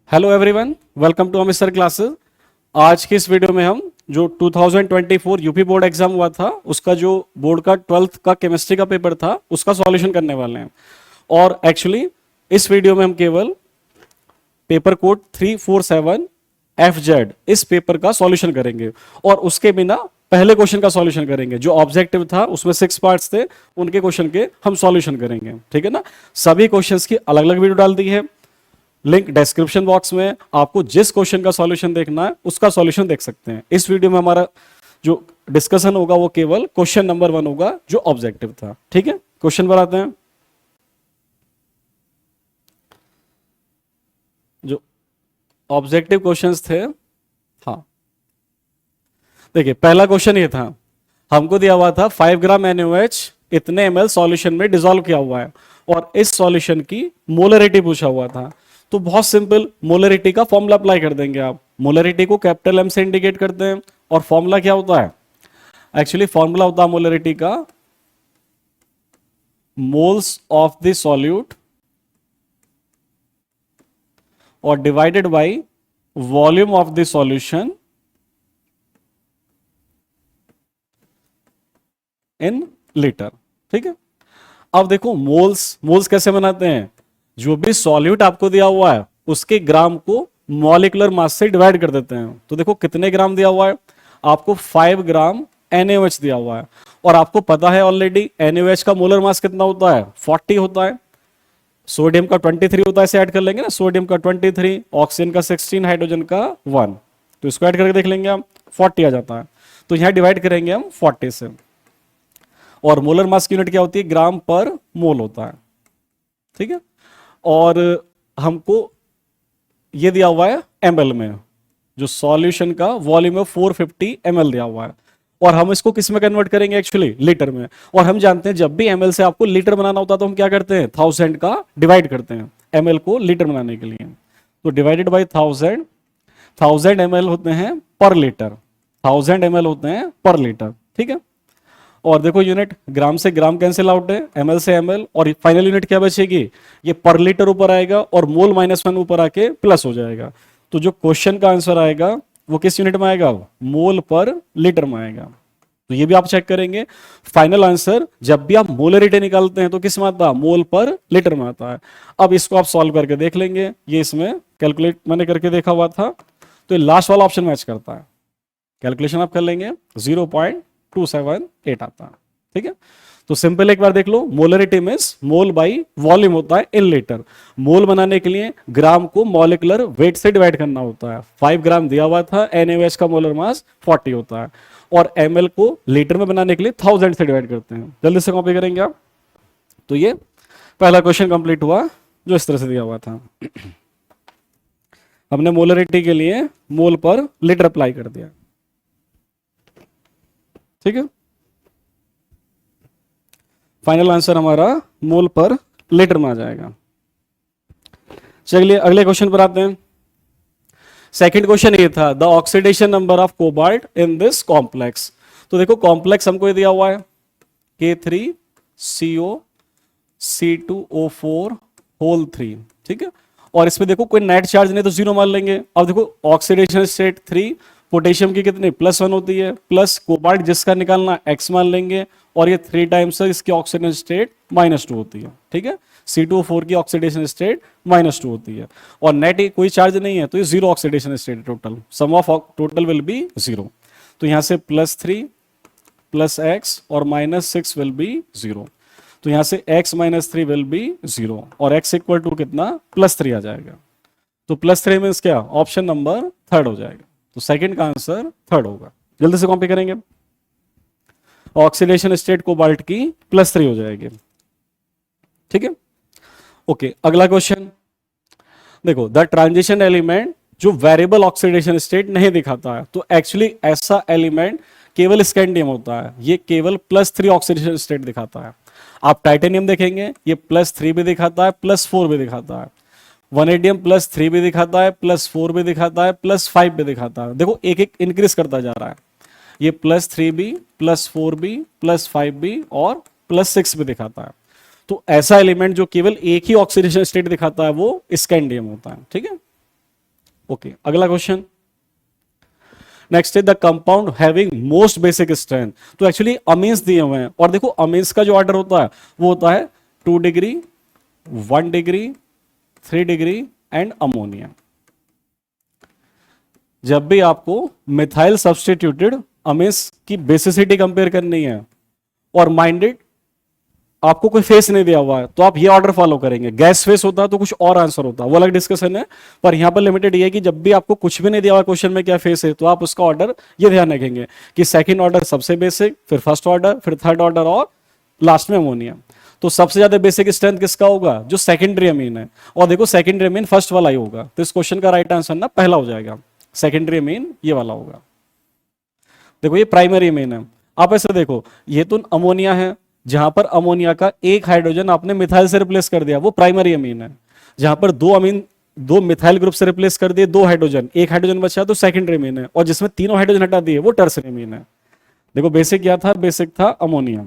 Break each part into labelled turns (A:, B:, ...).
A: Hello everyone, welcome to Amit sir classes. आज की इस वीडियो में हम जो 2024 यूपी बोर्ड एग्जाम हुआ था उसका जो बोर्ड का 12th का केमिस्ट्री का पेपर था उसका सॉल्यूशन करने वाले हैं। और एक्चुअली इस वीडियो में हम केवल पेपर कोड 347 FZ इस पेपर का सॉल्यूशन करेंगे और उसके बिना पहले क्वेश्चन का सॉल्यूशन करेंगे। जो ऑब्जेक्टिव था उसमें 6 पार्ट्स थे, उनके क्वेश्चन के हम सॉल्यूशन करेंगे। ठीक है ना। सभी क्वेश्चंस की अलग अलग वीडियो डाल दी है, लिंक डिस्क्रिप्शन बॉक्स में। आपको जिस क्वेश्चन का सॉल्यूशन देखना है उसका सॉल्यूशन देख सकते हैं। इस वीडियो में हमारा जो डिस्कशन होगा वो केवल क्वेश्चन नंबर 1 होगा जो ऑब्जेक्टिव था। ठीक है, क्वेश्चन पर आते हैं। जो ऑब्जेक्टिव क्वेश्चंस थे, हाँ देखिए, पहला क्वेश्चन ये था, हमको दिया हुआ था 5 ग्राम NaOH इतने ml सॉल्यूशन में डिसॉल्व किया हुआ है और इस सॉल्यूशन की मोलरिटी पूछा हुआ था। तो बहुत सिंपल, मोलरिटी का फॉर्मूला अप्लाई कर देंगे आप। मोलरिटी को कैपिटल M से इंडिकेट करते हैं और फॉर्मूला क्या होता है? एक्चुअली फॉर्मूला होता है मोलरिटी का मोल्स ऑफ द सॉल्यूट और divided by volume of the solution in litre. ठीक है, अब देखो मोल्स कैसे बनाते हैं। जो भी सॉल्यूट आपको दिया हुआ है उसके ग्राम को मॉलिक्यूलर मास से डिवाइड कर देते हैं। तो देखो कितने ग्राम दिया हुआ है आपको, 5 ग्राम NaOH दिया हुआ है और आपको पता है ऑलरेडी NaOH का मोलर मास कितना होता है, 40 होता है। सोडियम का 23 होता है, इसे ऐड कर लेंगे ना, सोडियम का 23, ऑक्सीजन का 16, हाइड्रोजन का 1, तो इसको ऐड करके देख लेंगे हम, 40 आ जाता है। तो यहां डिवाइड करेंगे हम 40 से। और मोलर मास की यूनिट क्या होती है, ग्राम पर मोल होता है। ठीक है, और हमको ये दिया हुआ है ml में, जो सॉल्यूशन का वॉल्यूम है 450 ml दिया हुआ है और हम इसको किस में कन्वर्ट करेंगे, एक्चुअली लीटर में। और हम जानते हैं जब भी ml से आपको लीटर बनाना होता है तो हम क्या करते हैं, 1000 का डिवाइड करते हैं ml को लीटर बनाने के लिए। तो डिवाइडेड बाई 1000 ml होते हैं पर लीटर, 1000 ml होते हैं पर लीटर। ठीक है, और देखो यूनिट ग्राम से ग्राम कैंसिल आउट है, ml से ml, और फाइनल यूनिट क्या बचेगी, ये पर लीटर ऊपर आएगा और मोल -1 ऊपर आके प्लस हो जाएगा। तो जो क्वेश्चन का आंसर आएगा वो किस यूनिट में आएगा, मोल पर लीटर में आएगा। तो ये भी आप चेक करेंगे। फाइनल आंसर जब भी आप मोलरिटी निकालते हैं तो किस में आता है, मोल पर लीटर में आता है। अब इसको आप सॉल्व करके देख लेंगे, ये इसमें कैलकुलेट मैंने करके देखा हुआ था, तो ये लास्ट वाला ऑप्शन मैच करता है। कैलकुलेशन आप कर लेंगे, 0.278 आता है। ठीक है, तो सिंपल एक बार देख लो, molarity means mole by volume होता है इन लीटर। मोल बनाने के लिए ग्राम को मॉलिक्यूलर वेट से डिवाइड करना होता है। 5 ग्राम दिया हुआ था, NaOH का मोलर मास 40 होता है, और ml को लीटर में बनाने के लिए 1000 से डिवाइड करते हैं। जल्दी से कॉपी करेंगे आप। तो ये पहला क्वेश्चन कंप्लीट हुआ जो इस तरह से दिया हुआ था। हमने मोलरिटी के लिए मोल पर लीटर अप्लाई कर दिया। ठीक है, फाइनल आंसर हमारा मोल पर लीटर में आ जाएगा। चलिए अगले क्वेश्चन पर आते हैं। सेकंड क्वेश्चन ये था, the oxidation number of cobalt in this complex. तो देखो कॉम्प्लेक्स हमको ये दिया हुआ है K3CO C2O4 होल 3। ठीक है, और इसमें देखो कोई नेट चार्ज नहीं तो 0 मान लेंगे। अब देखो ऑक्सीडेशन स्टेट 3, पोटेशियम की कितनी +1 होती है, प्लस कोबाल्ट जिसका निकालना X मान लेंगे, और ये 3 टाइम्स इसकी ऑक्सीडेशन स्टेट -2 होती है। ठीक है, C2O4 की ऑक्सीडेशन स्टेट -2 होती है और नेट कोई चार्ज नहीं है तो ये 0 oxidation state total, sum of total will be 0। तो यहां से +3 + x और -6 विल बी 0। तो यहां से x - 3 विल बी 0 और x इक्वल टू कितना, +3 आ जाएगा। तो +3 मीन्स क्या, ऑप्शन नंबर 3 हो जाएगा। तो सेकंड का आंसर 3 होगा। जल्दी से कॉपी करेंगे, ऑक्सीडेशन स्टेट कोबाल्ट की +3 हो जाएगी। ठीक है, ओके अगला क्वेश्चन देखो, द ट्रांजिशन एलिमेंट जो वेरिएबल ऑक्सीडेशन स्टेट नहीं दिखाता है। तो एक्चुअली ऐसा एलिमेंट केवल स्कैंडियम होता है, ये केवल +3 ऑक्सीडेशन स्टेट दिखाता है। आप टाइटेनियम देखेंगे, ये +3 भी दिखाता है, +4 भी दिखाता है। वनेडियम +3 भी दिखाता है, +4 भी दिखाता है, +5 भी दिखाता है। देखो एक एक इंक्रीज करता जा रहा है, ये +3 भी, +4 भी, +5 भी और +6 भी दिखाता है। तो ऐसा एलिमेंट जो केवल एक ही ऑक्सीडेशन स्टेट दिखाता है वो स्कैंडियम होता है। ठीक है, ओके, अगला क्वेश्चन नेक्स्ट है the compound having most basic strength. तो एक्चुअली अमीन्स दिए हुए हैं और देखो अमीन्स का जो ऑर्डर होता है वो होता है 2 degree, 1 degree, 3 degree and ammonia. जब भी आपको मिथाइल सब्स्टिट्यूटेड अमीन्स की बेसिसिटी कंपेयर करनी है और माइंडेड आपको कोई फेस नहीं दिया हुआ है तो आप ये ऑर्डर फॉलो करेंगे। गैस फेस होता है तो कुछ और आंसर होता है, वो अलग डिस्कशन है, पर यहां पर लिमिटेड ये है कि जब भी आपको कुछ भी नहीं दिया हुआ क्वेश्चन में क्या फेस है तो आप उसका ऑर्डर ये ध्यान रखेंगे कि सेकंड ऑर्डर सबसे बेसिक, फिर फर्स्ट ऑर्डर, फिर थर्ड ऑर्डर और लास्ट में अमोनिया। तो सबसे ज्यादा बेसिक स्ट्रेंथ किसका होगा? जो सेकेंडरी अमीन है। और देखो सेकेंडरी अमीन फर्स्ट वाला ही होगा, तो इस क्वेश्चन का राइट आंसर ना पहला हो जाएगा, सेकेंडरी अमीन ये वाला होगा। देखो ये प्राइमरी अमीन है। आप ऐसे देखो, ये तो अमोनिया है, जहां पर अमोनिया का एक हाइड्रोजन आपने मिथाइल से रिप्लेस कर दिया वो प्राइमरी अमीन है। जहां पर दो अमीन दो मिथाइल ग्रुप से रिप्लेस कर दिए, दो हाइड्रोजन, एक हाइड्रोजन बचा तो सेकेंडरी अमीन है, और जिसमें तीनों हाइड्रोजन हटा दिए वो टर्सरी अमीन है। देखो बेसिक क्या था? बेसिक था अमोनिया।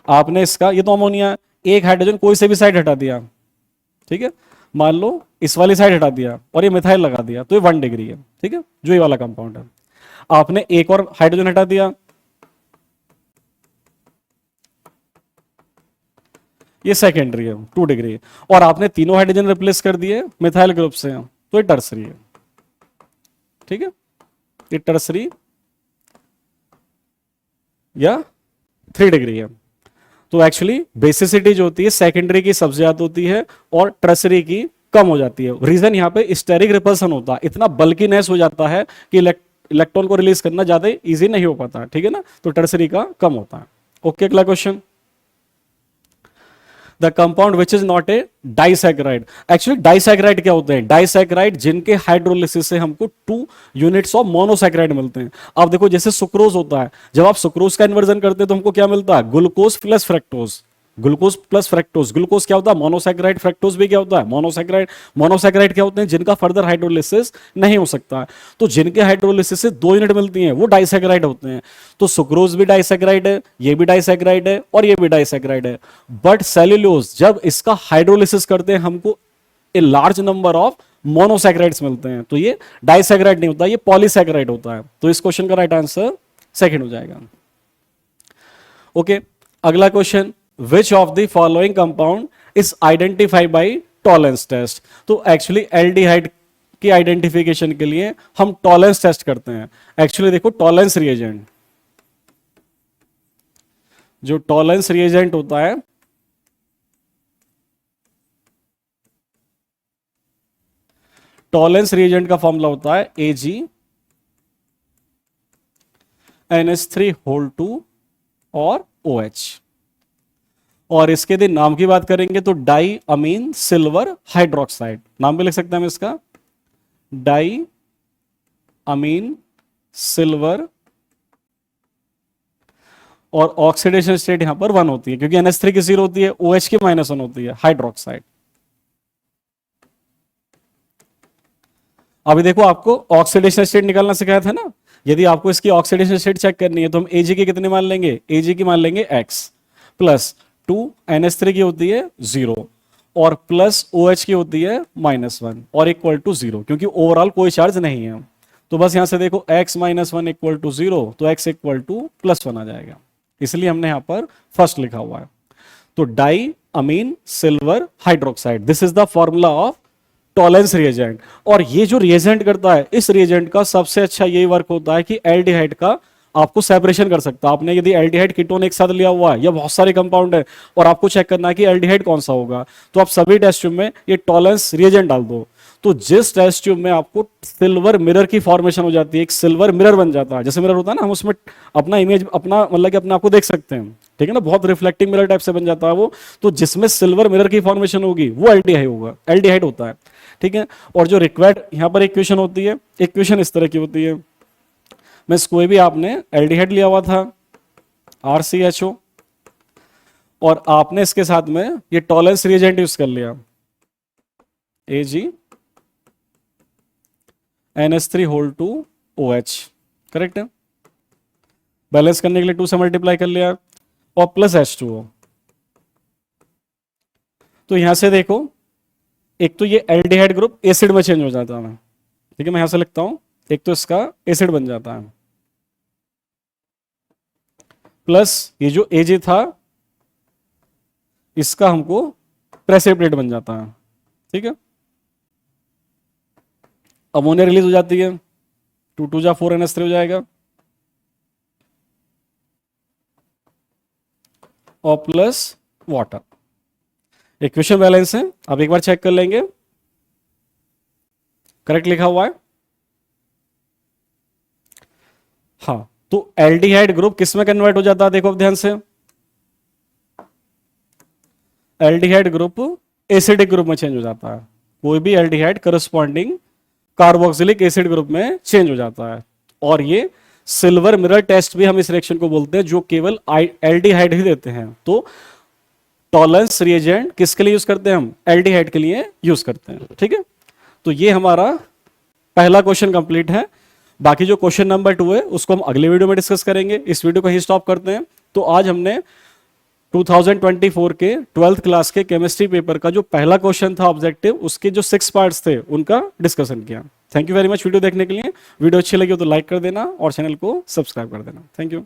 A: आपने इसका, ये तो अमोनिया, एक हाइड्रोजन कोई से भी साइड हटा दिया, ठीक है, मान लो इस वाली साइड हटा दिया और ये मिथाइल लगा दिया तो ये 1 डिग्री है, ठीक है, जो ये वाला कंपाउंड है। आपने एक और हाइड्रोजन हटा दिया, ये सेकेंडरी है 2 डिग्री, और आपने तीनों हाइड्रोजन रिप्लेस कर दिए मिथाइल ग्रुप से तो ये टर्सरी है, ठीक है, ये टर्सरी या 3 डिग्री है। तो एक्चुअली बेसिसिटी जो होती है सेकेंडरी की सबसे ज्यादा होती है और टर्सरी की कम हो जाती है। रीजन यहां पे स्टेरिक रिपल्सन होता है, इतना बल्कीनेस हो जाता है कि इलेक्ट्रॉन को रिलीज करना ज्यादा इजी नहीं हो पाता, ठीक है ना, तो टर्सरी का कम होता है। ओके, अगला question, the compound which is not a disaccharide. Actually disaccharide क्या होते हैं? डाइसैकेराइड जिनके हाइड्रोलिसिस से हमको 2 यूनिट्स ऑफ मोनोसैकेराइड मिलते हैं। अब देखो जैसे सुक्रोज होता है, जब आप सुक्रोज का इन्वर्जन करते हैं तो हमको क्या मिलता है? Glucose plus fructose, glucose plus fructose. Glucose क्या होता है? मोनोसैकेराइड। फ्रक्टोज भी क्या होता है? मोनोसैकेराइड। मोनोसैकेराइड क्या होते हैं? जिनका फर्दर हाइड्रोलिसिस नहीं हो सकता है, तो जिनके हाइड्रोलिसिस से 2 यूनिट मिलती हैं वो डाइसैकेराइड होते हैं। तो सुक्रोज भी डाइसैकेराइड है, ये भी डाइसैकेराइड है और ये भी डाइसैकेराइड है। बट सेल्यूलोज जब इसका हाइड्रोलिसिस करते हैं हमको a large number of monosaccharides मिलते हैं, तो ये डाइसैकेराइड नहीं होता, ये पॉलीसैकेराइड होता है। तो इस क्वेश्चन का राइट आंसर सेकंड हो जाएगा। ओके, अगला question, which of the following compound is identified by Tollens test. तो एक्चुअली एल्डिहाइड की आइडेंटिफिकेशन के लिए हम टॉलेंस टेस्ट करते हैं। एक्चुअली देखो टॉलेंस रिएजेंट, जो टॉलेंस रिएजेंट होता है टॉलेंस रिएजेंट का फॉर्मूला होता है AgNH3 और OH। और इसके यदि नाम की बात करेंगे तो डाई अमीन सिल्वर हाइड्रोक्साइड, नाम भी लिख सकते हैं हम इसका, डाई अमीन सिल्वर, और ऑक्सीडेशन स्टेट यहां पर 1 होती है क्योंकि NH3 की 0 होती है, OH की -1 होती है, हाइड्रोक्साइड। अभी देखो आपको ऑक्सीडेशन स्टेट निकालना सिखाया था ना, यदि आपको इसकी ऑक्सीडेशन स्टेट चेक करनी है तो हम Ag की कितनी मान लेंगे? Ag की मान लेंगे x प्लस 2, NH3 की होती है 0 और प्लस OH की होती है -1 और इक्वल टू 0, क्योंकि ओवरऑल कोई चार्ज नहीं है। तो बस यहां से देखो x -1 इक्वल टू 0, तो x इक्वल टू +1 आ जाएगा, इसलिए हमने यहां पर फर्स्ट लिखा हुआ है। तो diamine silver hydroxide, this is the formula of Tollens reagent. और ये जो रिएजेंट करता है, इस रिएजेंट का सबसे अच्छा यही वर्क होता है कि एल्डिहाइड का आपको सेपरेशन कर सकता है। आपने यदि एल्डिहाइड कीटोन एक साथ लिया हुआ है या बहुत सारे कंपाउंड है और आपको चेक करना है कि एल्डिहाइड कौन सा होगा, तो आप सभी टेस्ट ट्यूब में ये टॉलेंस रिएजेंट डाल दो, तो जिस टेस्ट ट्यूब में आपको सिल्वर मिरर की फॉर्मेशन हो जाती है, एक सिल्वर मिरर बन जाता है, जैसे मिरर होता है ना, हम उसमें अपना इमेज, अपना मतलब कि अपने आप को देख सकते हैं, ठीक है ना, बहुत रिफ्लेक्टिंग मिरर टाइप से बन जाता है वो, तो जिसमें सिल्वर मिरर की फॉर्मेशन होगी वो एल्डिहाइड होगा, एल्डिहाइड होता है, ठीक है। और जो रिक्वायर्ड यहां पर इक्वेशन होती है, इक्वेशन इस तरह की होती है, मैं कोई भी आपने एल्डिहाइड लिया हुआ था RCHO और आपने इसके साथ में ये टॉलेंस रिएजेंट यूज कर लिया AgNH3 करेक्ट है, बैलेंस करने के लिए 2 से मल्टीप्लाई कर लिया और प्लस H2O। तो यहां से देखो एक तो ये एल्डिहाइड ग्रुप एसिड में चेंज हो जाता है, ठीक है, मैं यहां से लिखता हूं, एक तो इसका एसिड बन जाता है, प्लस ये जो एजे था इसका हमको प्रेसिपिटेट बन जाता है, ठीक है। अमोनिया रिलीज हो जाती है, 2 2 जा 4 NH3 हो जाएगा, और प्लस वाटर। इक्वेशन बैलेंस है, आप एक बार चेक कर लेंगे, करेक्ट लिखा हुआ है। हाँ, तो एल्डिहाइड ग्रुप किस में कन्वर्ट हो जाता है, देखो अब ध्यान से, एल्डिहाइड ग्रुप एसिडिक ग्रुप में चेंज हो जाता है, कोई भी aldehyde corresponding carboxylic acid group में चेंज हो जाता है। और ये सिल्वर मिरर टेस्ट भी हम इस रिएक्शन को बोलते हैं, जो केवल एल्डिहाइड ही देते हैं। तो टॉलरेंस रिएजेंट किसके लिए यूज करते हैं हम, एल्डिहाइड के लिए यूज करते हैं, ठीक है। तो ये हमारा पहला क्वेश्चन कंप्लीट है। बाकी जो क्वेश्चन नंबर 2 है उसको हम अगले वीडियो में डिस्कस करेंगे। इस वीडियो को ही स्टॉप करते हैं। तो आज हमने 2024 के 12th क्लास के केमिस्ट्री पेपर का जो पहला क्वेश्चन था ऑब्जेक्टिव, उसके जो 6 पार्ट्स थे उनका डिस्कशन किया। Thank you very much video देखने के लिए। वीडियो अच्छी लगी हो तो लाइक कर देना और चैनल को सब्सक्राइब कर देना। Thank you.